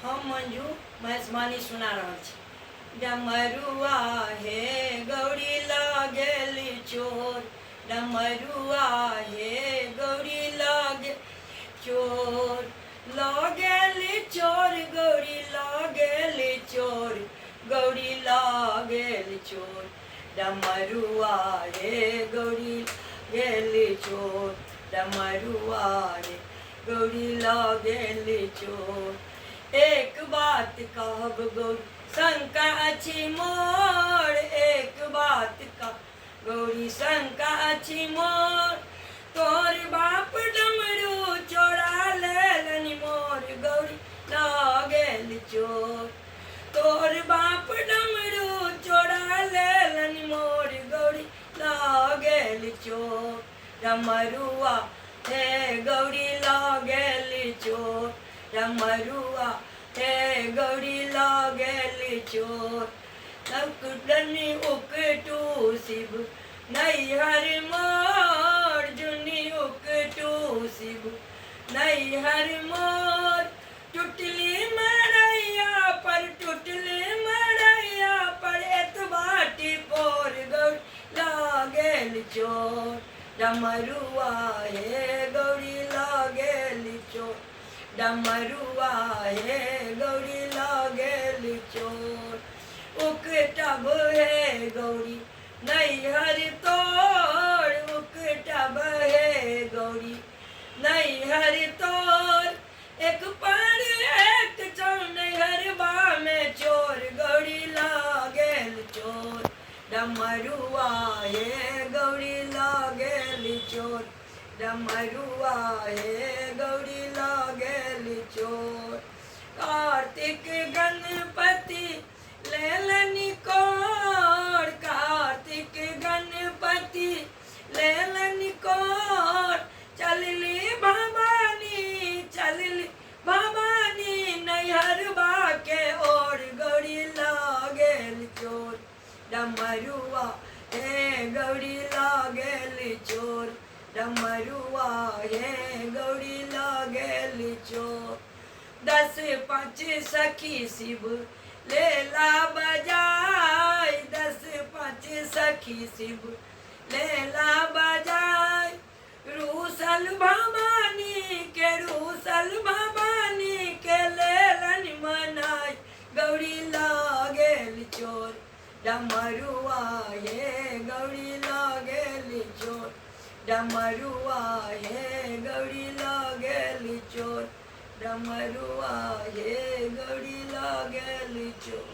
हम मंजू महसमानी सुना रहल छी। डमरुआ हे गौरी लागेली चोर, डमरुआ हे गौरी लागे चोर, लागेली चोर गौरी लागेली चोर, गौरी लागेली चोर, डमरुआ हे गौरी लागेली चोर, डमरुआ हे गौरी लागेली चोर। एक बात कहब गौरी शंका अछि मोर, एक बात का गौरी शंका अछि मोर, तोर बाप डमरू चोरा लेलनि मोर, गौरी लागेल चोर, तोर बाप डमरू चोरा लेलनि मोर, गौरी लागेल चोर, डमरुआ हे गौरी लागेल चोर, डमरुआ हे गौरी लागेली चोर। नकुडनी उकटू शिव नैहर मोर, जुनी उकटू शिव नैहर मोर, टुटली मड़ैया पर टुटली मड़ैया पर एतबाटी पोर, गौरी लागेल चोर, डमरुआ हे गौरी लागेल चोर, डमरुआ हे गौरी लागेल चोर। उकटब हे गौरी नैहर तोर, उकटब हे गौरी नैहर तोर, एक पर एक नैहरबा में चोर, गौरी लागेल चोर, डमरुआ हे गौरी लागेल चोर, डमरुआ हे गौरी लागेल चोर। कार्तिक गणपति लेलनि कोर, कार्तिक गणपति लेलनि कोर, चलली भवानी चलली भवानी नैहरबा के ओर, गौरी लागेल चोर, डमरुआ हे गौरी लागेल चोर, डमरुआ हे गौरी लागेल चोर। 10 5 सखी शिव लेला बजाय, 10 5 सखी शिव लेला बजाय, रूसल भवानी के रूसल भवानी के लेलन मनाय, गौरी लागेल चोर, डमरुआ हे गौरी लागेल चोर, डमरुआ हे गौरी लागेल चोर, डमरुआ हे गौरी लागेल चोर।